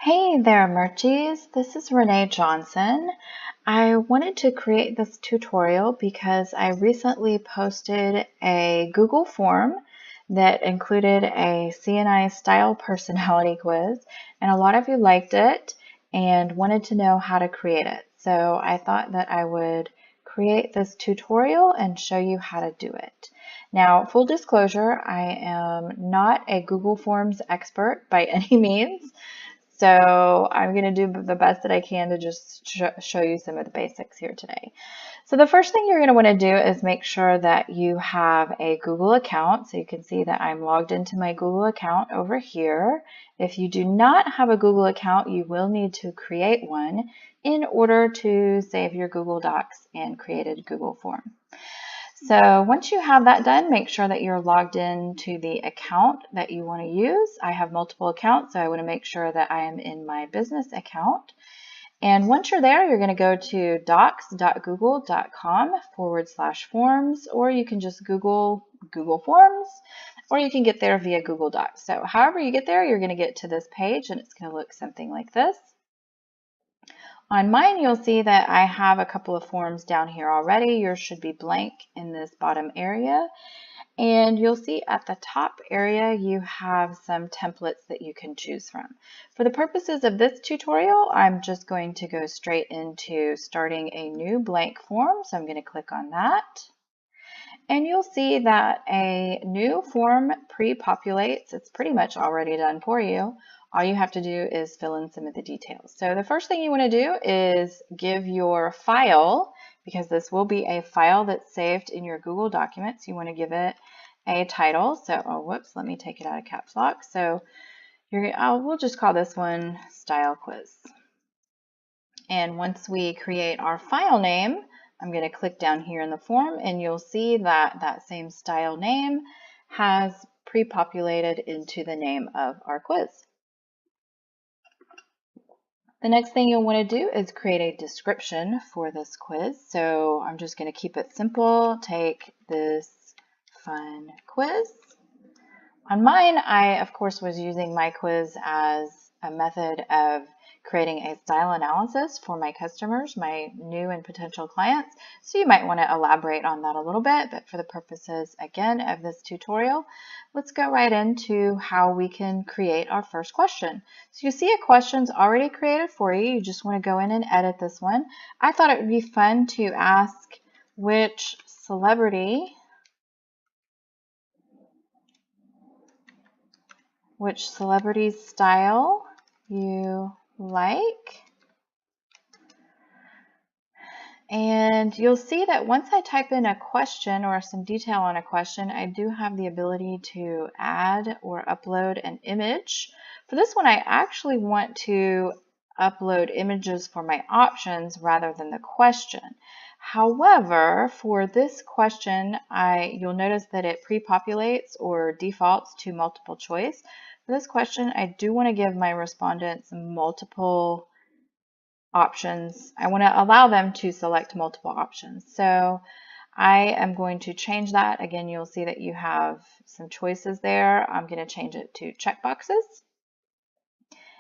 Hey there, Merchies. This is Renee Johnson. I wanted to create this tutorial because I recently posted a Google form that included a CNI style personality quiz, and a lot of you liked it and wanted to know how to create it. So I thought that I would create this tutorial and show you how to do it. Now, full disclosure, I am not a Google Forms expert by any means. So I'm going to do the best that I can to just show you some of the basics here today. So the first thing you're going to want to do is make sure that you have a Google account. So you can see that I'm logged into my Google account over here. If you do not have a Google account, you will need to create one in order to save your Google Docs and create a Google form. So once you have that done, make sure that you're logged in to the account that you want to use. I have multiple accounts, so I want to make sure that I am in my business account. And once you're there, you're going to go to docs.google.com/forms, or you can just Google Forms, or you can get there via Google Docs. So however you get there, you're going to get to this page, and it's going to look something like this. On mine, you'll see that I have a couple of forms down here already. Yours should be blank in this bottom area. And you'll see at the top area, you have some templates that you can choose from. For the purposes of this tutorial, I'm just going to go straight into starting a new blank form. So I'm going to click on that. And you'll see that a new form pre-populates. It's pretty much already done for you. All you have to do is fill in some of the details. So the first thing you want to do is give your file, because this will be a file that's saved in your Google Documents, you want to give it a title. So, oh, whoops, let me take it out of caps lock. So we'll just call this one Style Quiz. And once we create our file name, I'm going to click down here in the form, and you'll see that that same style name has pre-populated into the name of our quiz. The next thing you'll want to do is create a description for this quiz. So I'm just going to keep it simple. Take this fun quiz. On mine, I, of course, was using my quiz as a method of creating a style analysis for my customers, my new and potential clients. So you might want to elaborate on that a little bit, but for the purposes, again, of this tutorial, let's go right into how we can create our first question. So you see a question's already created for you. You just want to go in and edit this one. I thought it would be fun to ask which celebrity's style you like. And you'll see that once I type in a question or some detail on a question, I do have the ability to add or upload an image. For this one, I actually want to upload images for my options rather than the question. However, for this question, you'll notice that it pre-populates or defaults to multiple choice. For this question, I do want to give my respondents multiple options. I want to allow them to select multiple options. So I am going to change that. Again, you'll see that you have some choices there. I'm going to change it to checkboxes.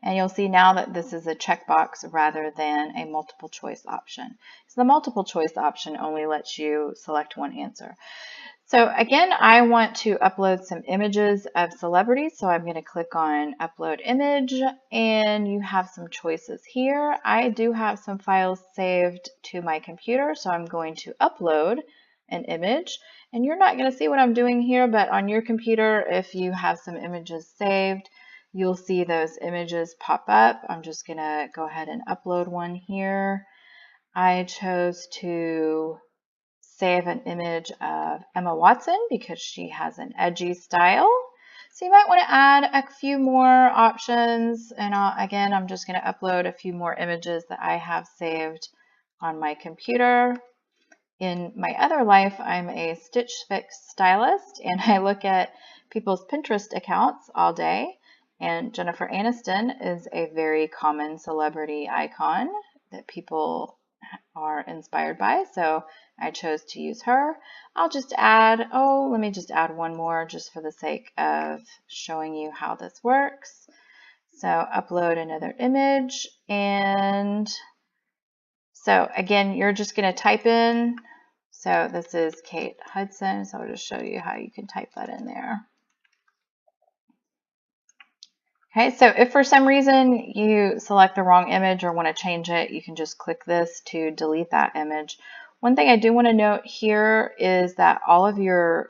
And you'll see now that this is a checkbox rather than a multiple choice option. So the multiple choice option only lets you select one answer. So again, I want to upload some images of celebrities. So I'm going to click on Upload Image, and you have some choices here. I do have some files saved to my computer, so I'm going to upload an image. And you're not going to see what I'm doing here, but on your computer, if you have some images saved, you'll see those images pop up. I'm just going to go ahead and upload one here. I chose to save an image of Emma Watson because she has an edgy style. So you might want to add a few more options. And again, I'm just going to upload a few more images that I have saved on my computer. In my other life, I'm a Stitch Fix stylist, and I look at people's Pinterest accounts all day. And Jennifer Aniston is a very common celebrity icon that people are inspired by, so I chose to use her. I'll just add, let me just add one more just for the sake of showing you how this works. So upload another image, and so again, you're just going to type in, so this is Kate Hudson, so I'll just show you how you can type that in there. Okay, so if for some reason you select the wrong image or want to change it, you can just click this to delete that image. One thing I do want to note here is that all of your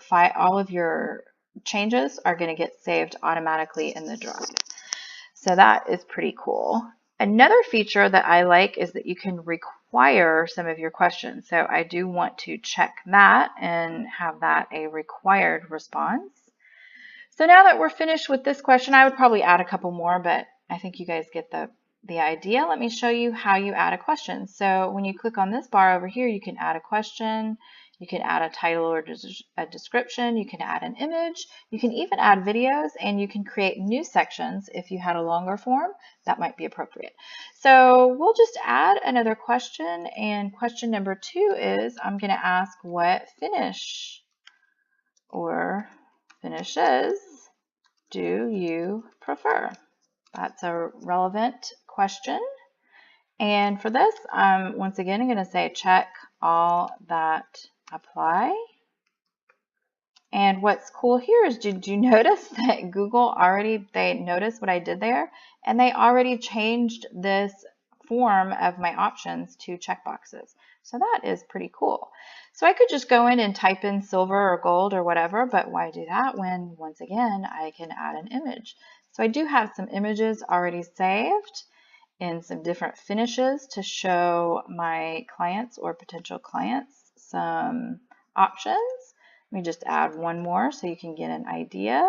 changes are going to get saved automatically in the drive. So that is pretty cool. Another feature that I like is that you can require some of your questions. So I do want to check that and have that a required response. So now that we're finished with this question, I would probably add a couple more, but I think you guys get the idea. Let me show you how you add a question. So when you click on this bar over here, you can add a question, you can add a title or a description, you can add an image, you can even add videos, and you can create new sections if you had a longer form. That might be appropriate. So we'll just add another question, and question number 2 is, I'm going to ask what finish or finishes do you prefer? That's a relevant question. And for this, once again, I'm going to say check all that apply. And what's cool here is, did you notice that Google they noticed what I did there? And they already changed this form of my options to checkboxes. So that is pretty cool. So I could just go in and type in silver or gold or whatever, but why do that when, once again, I can add an image? So I do have some images already saved in some different finishes to show my clients or potential clients some options. Let me just add one more so you can get an idea.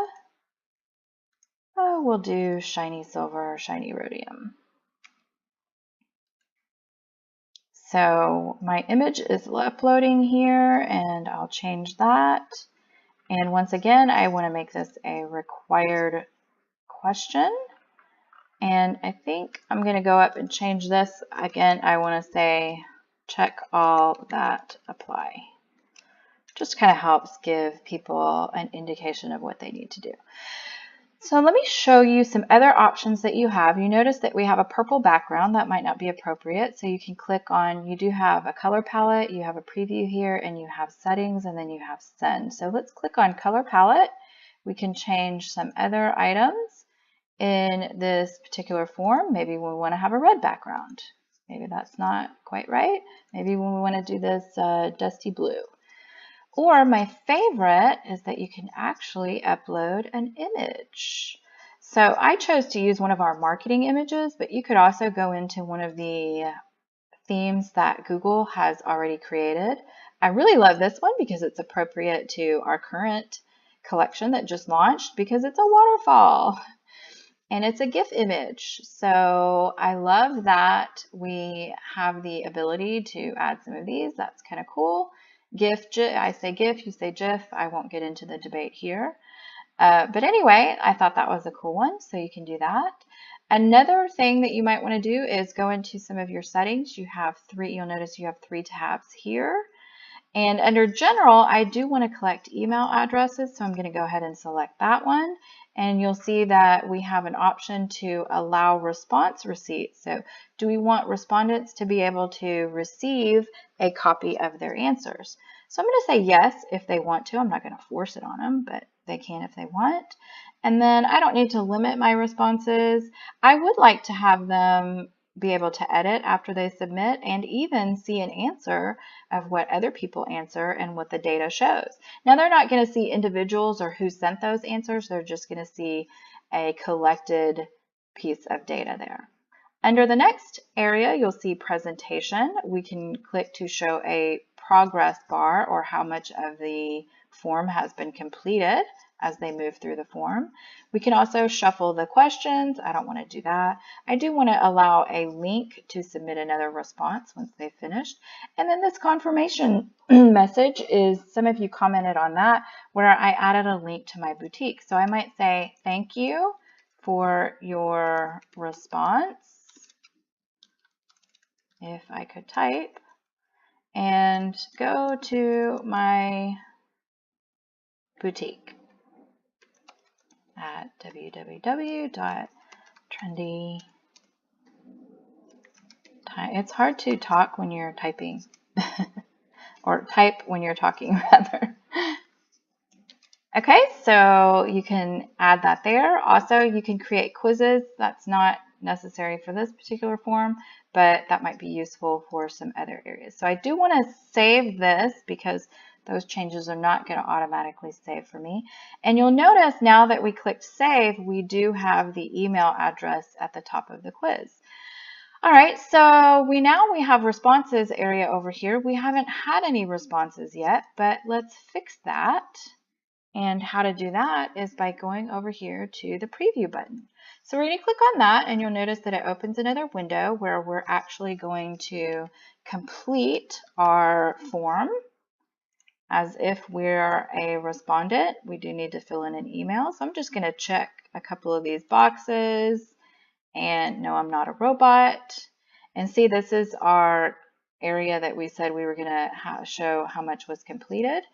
We'll do shiny silver, shiny rhodium. So my image is uploading here, and I'll change that. And once again, I want to make this a required question. And I think I'm going to go up and change this. Again, I want to say check all that apply. Just kind of helps give people an indication of what they need to do. So let me show you some other options that you have. You notice that we have a purple background. That might not be appropriate. So you can click on, you do have a color palette, you have a preview here, and you have settings, and then you have send. So let's click on color palette. We can change some other items in this particular form. Maybe we want to have a red background. Maybe that's not quite right. Maybe when we want to do this dusty blue. Or my favorite is that you can actually upload an image. So I chose to use one of our marketing images, but you could also go into one of the themes that Google has already created. I really love this one because it's appropriate to our current collection that just launched, because it's a waterfall and it's a GIF image. So I love that we have the ability to add some of these. That's kind of cool. GIF, I say GIF, you say GIF. I won't get into the debate here. But anyway, I thought that was a cool one, so you can do that. Another thing that you might want to do is go into some of your settings. You'll notice you have 3 tabs here. And under general, I do want to collect email addresses, so I'm going to go ahead and select that one. And you'll see that we have an option to allow response receipts. So do we want respondents to be able to receive a copy of their answers? So I'm going to say yes if they want to. I'm not going to force it on them, but they can if they want. And then I don't need to limit my responses. I would like to have them be able to edit after they submit and even see an answer of what other people answer and what the data shows. Now, they're not going to see individuals or who sent those answers. They're just going to see a collected piece of data there. Under the next area, you'll see presentation. We can click to show a progress bar, or how much of the form has been completed as they move through the form. We can also shuffle the questions. I don't want to do that. I do want to allow a link to submit another response once they've finished. And then this confirmation message is, some of you commented on that, where I added a link to my boutique. So I might say, thank you for your response, if I could type, and go to my boutique at www.TrendyTimelessJewelry.com. Trendy. It's hard to talk when you're typing, or type when you're talking, rather. Okay, so you can add that there. Also, you can create quizzes. That's not necessary for this particular form, but that might be useful for some other areas. So I do want to save this because those changes are not going to automatically save for me. And you'll notice now that we clicked save, we do have the email address at the top of the quiz. All right, so we have responses area over here. We haven't had any responses yet, but let's fix that. And how to do that is by going over here to the preview button. So we're going to click on that, and you'll notice that it opens another window where we're actually going to complete our form as if we're a respondent. We do need to fill in an email. So I'm just going to check a couple of these boxes, and no, I'm not a robot. And see, this is our area that we said we were going to show how much was completed.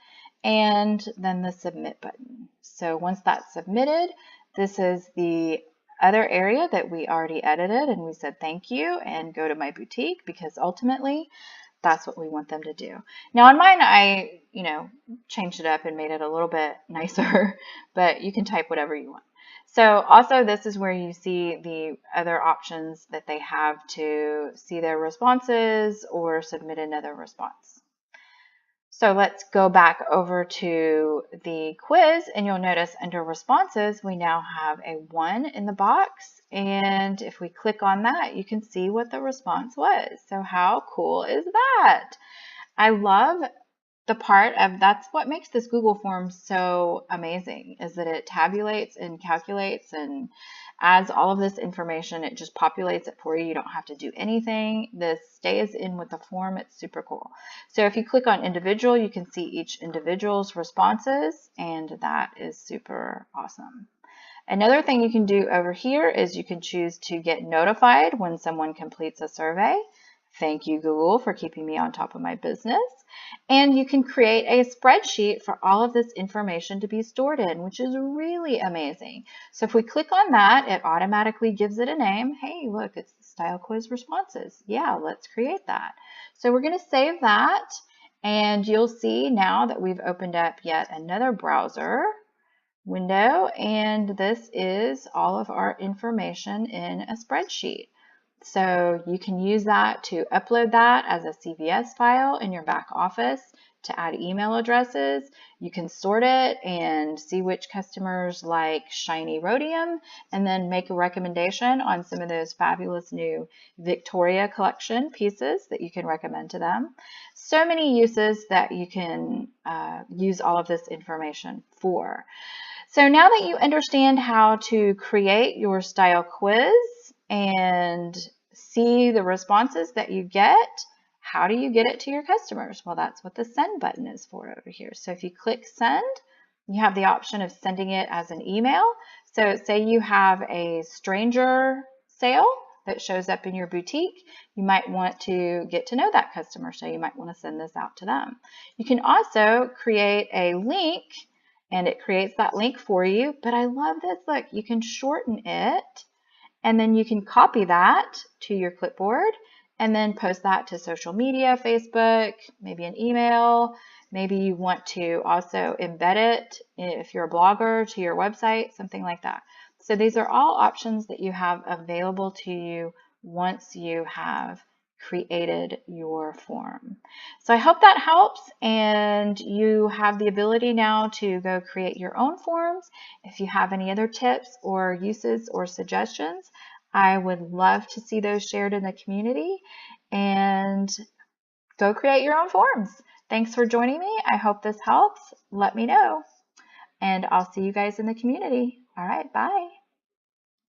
And then the submit button. So once that's submitted, this is the other area that we already edited, and we said thank you and go to my boutique, because ultimately that's what we want them to do. Now on mine, I changed it up and made it a little bit nicer, but you can type whatever you want. So also, this is where you see the other options that they have to see their responses or submit another response. So let's go back over to the quiz, and you'll notice under responses, we now have a 1 in the box. And if we click on that, you can see what the response was. So how cool is that? I love the part of, that's what makes this Google form so amazing, is that it tabulates and calculates and adds all of this information. It just populates it for you. You don't have to do anything. This stays in with the form. It's super cool. So if you click on individual, you can see each individual's responses, and that is super awesome. Another thing you can do over here is you can choose to get notified when someone completes a survey. Thank you, Google, for keeping me on top of my business. And you can create a spreadsheet for all of this information to be stored in, which is really amazing. So if we click on that, it automatically gives it a name. Hey, look, it's the Style Quiz Responses. Yeah, let's create that. So we're going to save that, and you'll see now that we've opened up yet another browser window, and this is all of our information in a spreadsheet. So you can use that to upload that as a CVS file in your back office to add email addresses. You can sort it and see which customers like shiny rhodium, and then make a recommendation on some of those fabulous new Victoria collection pieces that you can recommend to them. So many uses that you can use all of this information for. So now that you understand how to create your style quiz and see the responses that you get, how do you get it to your customers? Well, that's what the send button is for over here. So if you click send, you have the option of sending it as an email. So say you have a stranger sale that shows up in your boutique, you might want to get to know that customer, so you might want to send this out to them. You can also create a link, and it creates that link for you. But I love this. Look, you can shorten it, and then you can copy that to your clipboard and then post that to social media, Facebook, maybe an email. Maybe you want to also embed it, if you're a blogger, to your website, something like that. So these are all options that you have available to you once you have created your form. So I hope that helps, and you have the ability now to go create your own forms. If you have any other tips or uses or suggestions, I would love to see those shared in the community, and go create your own forms. Thanks for joining me. I hope this helps. Let me know, and I'll see you guys in the community. All right, bye.